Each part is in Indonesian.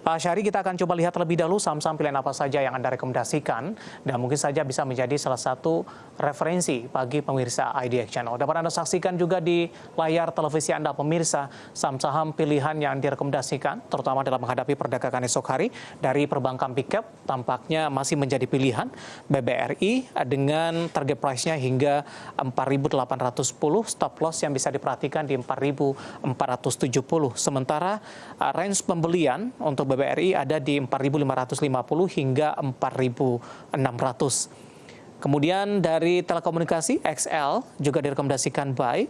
Pak Syahri, kita akan coba lihat terlebih dahulu saham-saham pilihan apa saja yang Anda rekomendasikan dan mungkin saja bisa menjadi salah satu referensi bagi pemirsa IDX Channel. Dapat Anda saksikan juga di layar televisi Anda pemirsa saham-saham pilihan yang direkomendasikan terutama dalam menghadapi perdagangan esok hari dari perbankan big cap tampaknya masih menjadi pilihan BBRI dengan target price-nya hingga 4.810, stop loss yang bisa diperhatikan di 4.470. Sementara range pembelian untuk BBRI ada di 4.550 hingga 4.600. Kemudian dari telekomunikasi XL juga direkomendasikan buy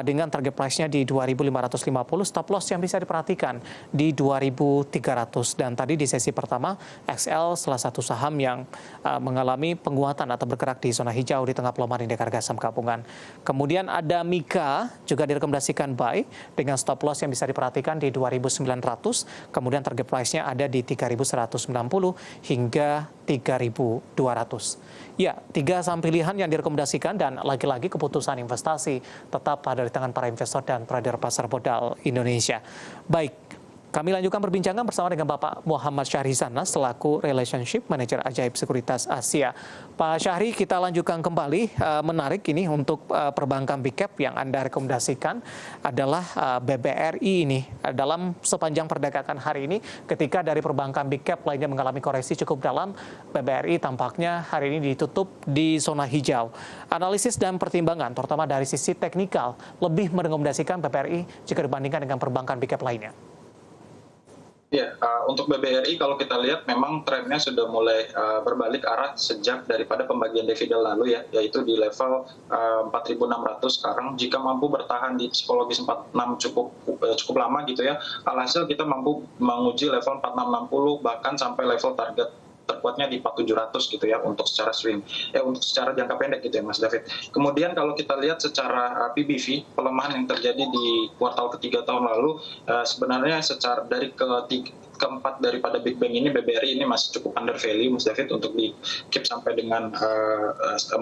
dengan target price-nya di 2.550, stop loss yang bisa diperhatikan di 2.300. Dan tadi di sesi pertama, XL salah satu saham yang mengalami penguatan atau bergerak di zona hijau di tengah pelemahan indeks harga saham gabungan. Kemudian ada Mika juga direkomendasikan buy dengan stop loss yang bisa diperhatikan di 2.900, kemudian target price-nya ada di 3.190 hingga 3.200. Ya, 3 saham pilihan yang direkomendasikan dan lagi-lagi keputusan investasi tetap ada di tangan para investor dan trader pasar modal Indonesia. Baik, kami lanjutkan perbincangan bersama dengan Bapak Muhammad Syahri Sanas selaku Relationship Manager Ajaib Sekuritas Asia. Pak Syahri, kita lanjutkan kembali. Menarik ini untuk perbankan big cap yang Anda rekomendasikan adalah BBRI ini. Dalam sepanjang perdagangan hari ini, ketika dari perbankan big cap lainnya mengalami koreksi cukup dalam, BBRI tampaknya hari ini ditutup di zona hijau. Analisis dan pertimbangan, terutama dari sisi teknikal, lebih merekomendasikan BBRI jika dibandingkan dengan perbankan big cap lainnya. Ya, untuk BBRI kalau kita lihat memang trennya sudah mulai berbalik arah sejak daripada pembagian dividen lalu ya, yaitu di level 4.600 sekarang. Jika mampu bertahan di psikologis 46 cukup lama gitu ya, alhasil kita mampu menguji level 4660 bahkan sampai level target terkuatnya di 4.700 gitu ya untuk secara swing, untuk secara jangka pendek gitu ya Mas David. Kemudian kalau kita lihat secara PBV, pelemahan yang terjadi di kuartal ketiga tahun lalu sebenarnya secara dari keempat daripada Big Bang ini, BBRI ini masih cukup under value Mas David untuk di keep sampai dengan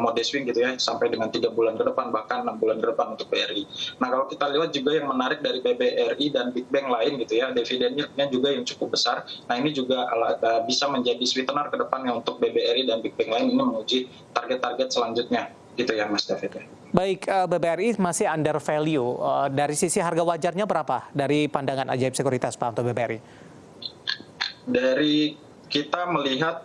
mode swing gitu ya, sampai dengan 3 bulan ke depan bahkan 6 bulan ke depan untuk BRI. Nah kalau kita lihat juga yang menarik dari BBRI dan Big Bang lain gitu ya, dividennya juga yang cukup besar. Nah ini juga bisa menjadi sweetener ke depannya untuk BBRI dan Big Bang lain ini menguji target-target selanjutnya gitu ya Mas David. Baik, BBRI masih under value. Dari sisi harga wajarnya berapa dari pandangan Ajaib Sekuritas Pak untuk BBRI? Dari kita melihat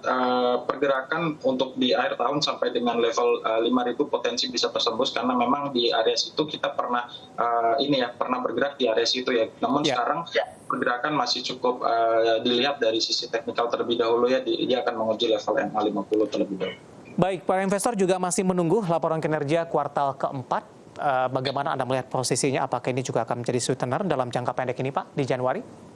pergerakan untuk di akhir tahun sampai dengan level 5.000 potensi bisa tersembus karena memang di area situ kita pernah pernah bergerak di area situ ya. Namun sekarang pergerakan masih cukup dilihat dari sisi teknikal terlebih dahulu ya, dia akan menguji level MA50 terlebih dahulu. Baik, para investor juga masih menunggu laporan kinerja kuartal keempat. Bagaimana Anda melihat posisinya? Apakah ini juga akan menjadi sweetener dalam jangka pendek ini Pak di Januari?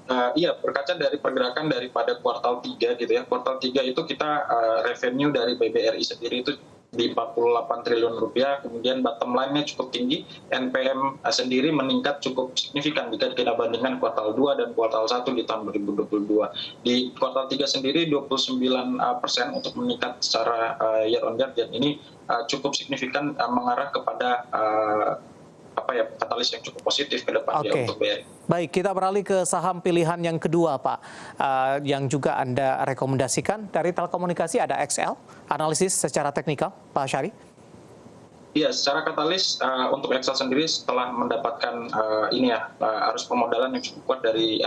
Iya, berkaca dari pergerakan daripada kuartal 3 gitu ya. Kuartal 3 itu kita revenue dari BBRI sendiri itu di 48 triliun rupiah, kemudian bottom line-nya cukup tinggi, NPM sendiri meningkat cukup signifikan jika kita bandingkan kuartal 2 dan kuartal 1 di tahun 2022. Di kuartal 3 sendiri 29% untuk meningkat secara year on year, dan ini cukup signifikan mengarah kepada katalis yang cukup positif ke depan ya untuk BRI. Baik, kita beralih ke saham pilihan yang kedua Pak, yang juga Anda rekomendasikan. Dari telekomunikasi ada XL, analisis secara teknikal Pak Syahri. Iya, secara katalis untuk Excel sendiri setelah mendapatkan arus permodalan yang cukup kuat dari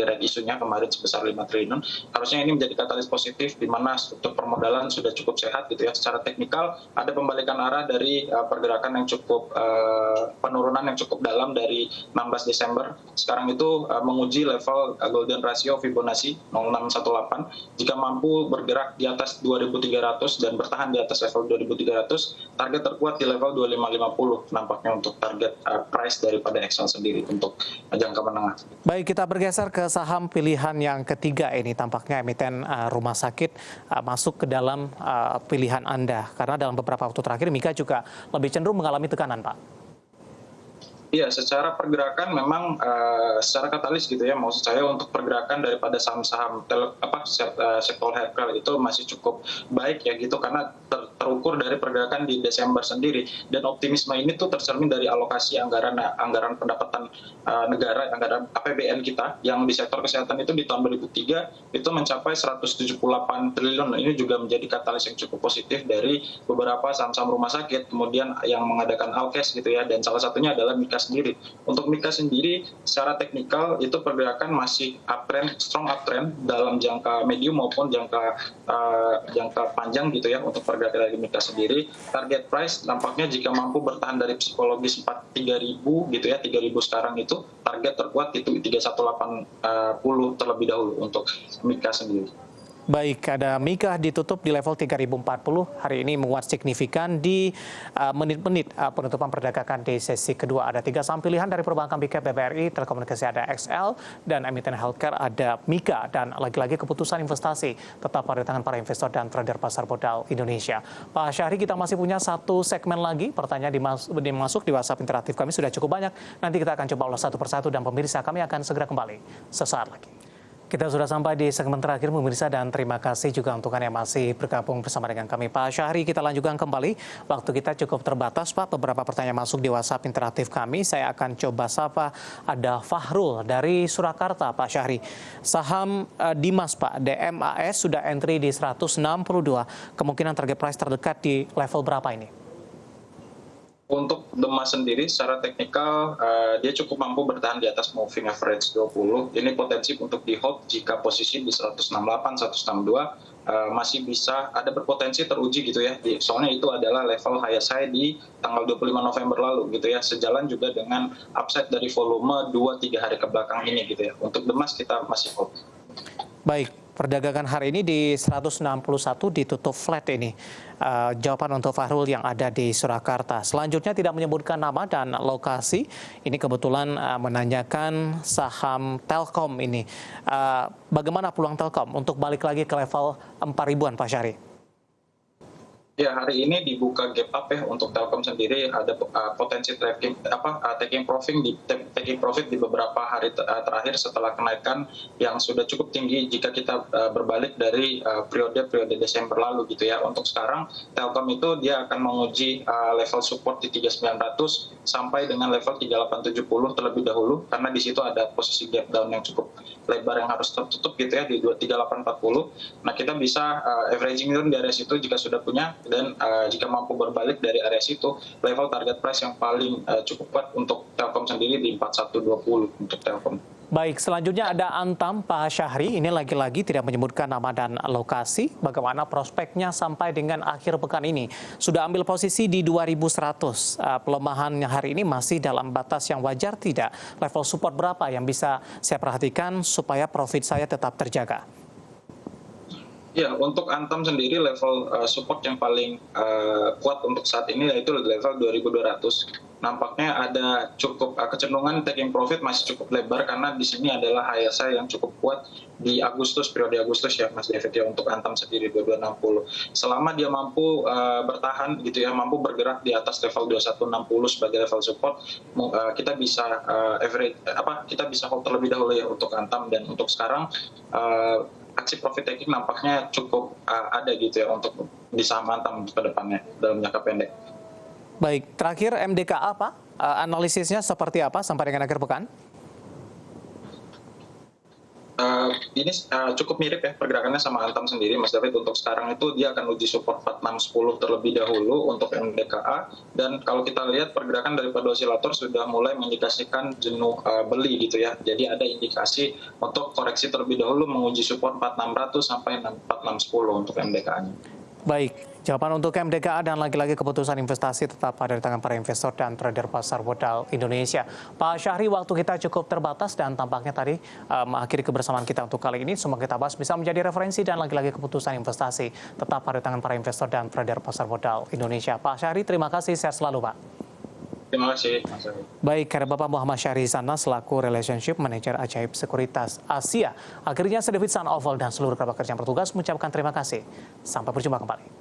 red isunya kemarin sebesar 5 triliun, harusnya ini menjadi katalis positif di mana struktur permodalan sudah cukup sehat gitu ya. Secara teknikal ada pembalikan arah dari pergerakan yang cukup penurunan yang cukup dalam dari 16 Desember. Sekarang itu menguji level golden ratio Fibonacci 0,618. Jika mampu bergerak di atas 2.300 dan bertahan di atas level 2.300, target terkuat di level 2550 nampaknya untuk target price daripada Excel sendiri untuk jangka menengah. Baik, kita bergeser ke saham pilihan yang ketiga ini. Tampaknya emiten rumah sakit masuk ke dalam pilihan Anda karena dalam beberapa waktu terakhir Mika juga lebih cenderung mengalami tekanan Pak. Iya, secara pergerakan memang secara katalis gitu ya, maksud saya untuk pergerakan daripada saham-saham sektor healthcare itu masih cukup baik ya gitu, karena terukur dari pergerakan di Desember sendiri, dan optimisme ini tuh tercermin dari alokasi anggaran pendapatan negara, anggaran APBN kita yang di sektor kesehatan itu di tahun 2003 itu mencapai 178 triliun. Ini juga menjadi katalis yang cukup positif dari beberapa saham-saham rumah sakit kemudian yang mengadakan alkes gitu ya, dan salah satunya adalah Mika sendiri. Untuk Mika sendiri secara teknikal itu pergerakan masih uptrend, strong uptrend dalam jangka medium maupun jangka panjang gitu ya. Untuk pergerakan dari Mika sendiri, target price nampaknya jika mampu bertahan dari psikologis 3.000 gitu ya, 3.000 sekarang itu target terkuat itu 3180 terlebih dahulu untuk Mika sendiri. Baik, ada Mika ditutup di level 3040, hari ini menguat signifikan di menit-menit penutupan perdagangan di sesi kedua. Ada 3 saham pilihan dari perbankan Big Cap BBRI, telekomunikasi ada XL, dan emiten healthcare ada Mika. Dan lagi-lagi keputusan investasi tetap pada tangan para investor dan trader pasar modal Indonesia. Pak Syahri, kita masih punya satu segmen lagi, pertanyaan dimasuk di WhatsApp interaktif kami sudah cukup banyak. Nanti kita akan coba ulas satu persatu dan pemirsa kami akan segera kembali sesaat lagi. Kita sudah sampai di segmen terakhir pemirsa, dan terima kasih juga untuk Anda yang masih bergabung bersama dengan kami. Pak Syahri, kita lanjutkan kembali. Waktu kita cukup terbatas Pak, beberapa pertanyaan masuk di WhatsApp interaktif kami. Saya akan coba sapa, ada Fahrul dari Surakarta. Pak Syahri, saham Dimas Pak, DMAS sudah entry di 162. Kemungkinan target price terdekat di level berapa ini? Untuk Dimas sendiri secara teknikal dia cukup mampu bertahan di atas moving average 20. Ini potensi untuk di hold jika posisi di 168, 162 masih bisa ada berpotensi teruji gitu ya. Soalnya itu adalah level high di tanggal 25 November lalu gitu ya. Sejalan juga dengan upside dari volume 2-3 hari ke belakang ini gitu ya. Untuk Dimas kita masih hold. Baik, perdagangan hari ini di 161 ditutup flat ini. Jawaban untuk Fahrul yang ada di Surakarta. Selanjutnya tidak menyebutkan nama dan lokasi. Ini kebetulan menanyakan saham Telkom ini. Bagaimana peluang Telkom untuk balik lagi ke level 4.000-an Pak Syahri? Ya, hari ini dibuka gap up ya untuk Telkom sendiri, ada potensi taking profit di beberapa hari terakhir setelah kenaikan yang sudah cukup tinggi jika kita berbalik dari periode Desember lalu gitu ya. Untuk sekarang Telkom itu dia akan menguji level support di 3900 sampai dengan level 3870 terlebih dahulu, karena di situ ada posisi gap down yang cukup lebar yang harus tertutup gitu ya di 3840. Nah, kita bisa averaging di area situ jika sudah punya, dan jika mampu berbalik dari area situ, level target price yang paling cukup kuat untuk Telkom sendiri di 4120 untuk Telkom. Baik, selanjutnya ada Antam Pak Syahri. Ini lagi-lagi tidak menyebutkan nama dan lokasi. Bagaimana prospeknya sampai dengan akhir pekan ini? Sudah ambil posisi di 2100. Pelemahan hari ini masih dalam batas yang wajar tidak? Level support berapa yang bisa saya perhatikan supaya profit saya tetap terjaga? Ya, untuk Antam sendiri level support yang paling kuat untuk saat ini yaitu level 2200. Nampaknya ada cukup kecenderungan taking profit masih cukup lebar, karena di sini adalah HSI yang cukup kuat di periode Agustus ya Mas David ya, untuk Antam sendiri 2260. Selama dia mampu bertahan gitu ya, mampu bergerak di atas level 2160 sebagai level support, kita bisa kita bisa hold terlebih dahulu ya untuk Antam. Dan untuk sekarang aksi profit taking nampaknya cukup ada gitu ya untuk di saham Antam ke depannya dalam jangka pendek. Baik, terakhir MDKA Pak, analisisnya seperti apa sampai dengan akhir pekan? Ini cukup mirip ya pergerakannya sama Antam sendiri Mas David. Untuk sekarang itu dia akan uji support 4610 terlebih dahulu untuk MDKA, dan kalau kita lihat pergerakan daripada osilator sudah mulai mengindikasikan jenuh beli gitu ya. Jadi ada indikasi untuk koreksi terlebih dahulu menguji support 4600 sampai 4610 untuk MDKA-nya. Baik, jawaban untuk MDKA dan lagi-lagi keputusan investasi tetap ada di tangan para investor dan trader pasar modal Indonesia. Pak Syahri, waktu kita cukup terbatas dan tampaknya tadi mengakhiri kebersamaan kita untuk kali ini. Semua kita bahas bisa menjadi referensi dan lagi-lagi keputusan investasi tetap ada di tangan para investor dan trader pasar modal Indonesia. Pak Syahri, terima kasih. Sehat selalu Pak. Terima kasih, Mas Syahri. Baik, karena Bapak Muhammad Syahri Sana selaku Relationship Manager Ajaib Sekuritas Asia. Akhirnya saya David San Oval dan seluruh kerabat kerja yang bertugas mengucapkan terima kasih. Sampai berjumpa kembali.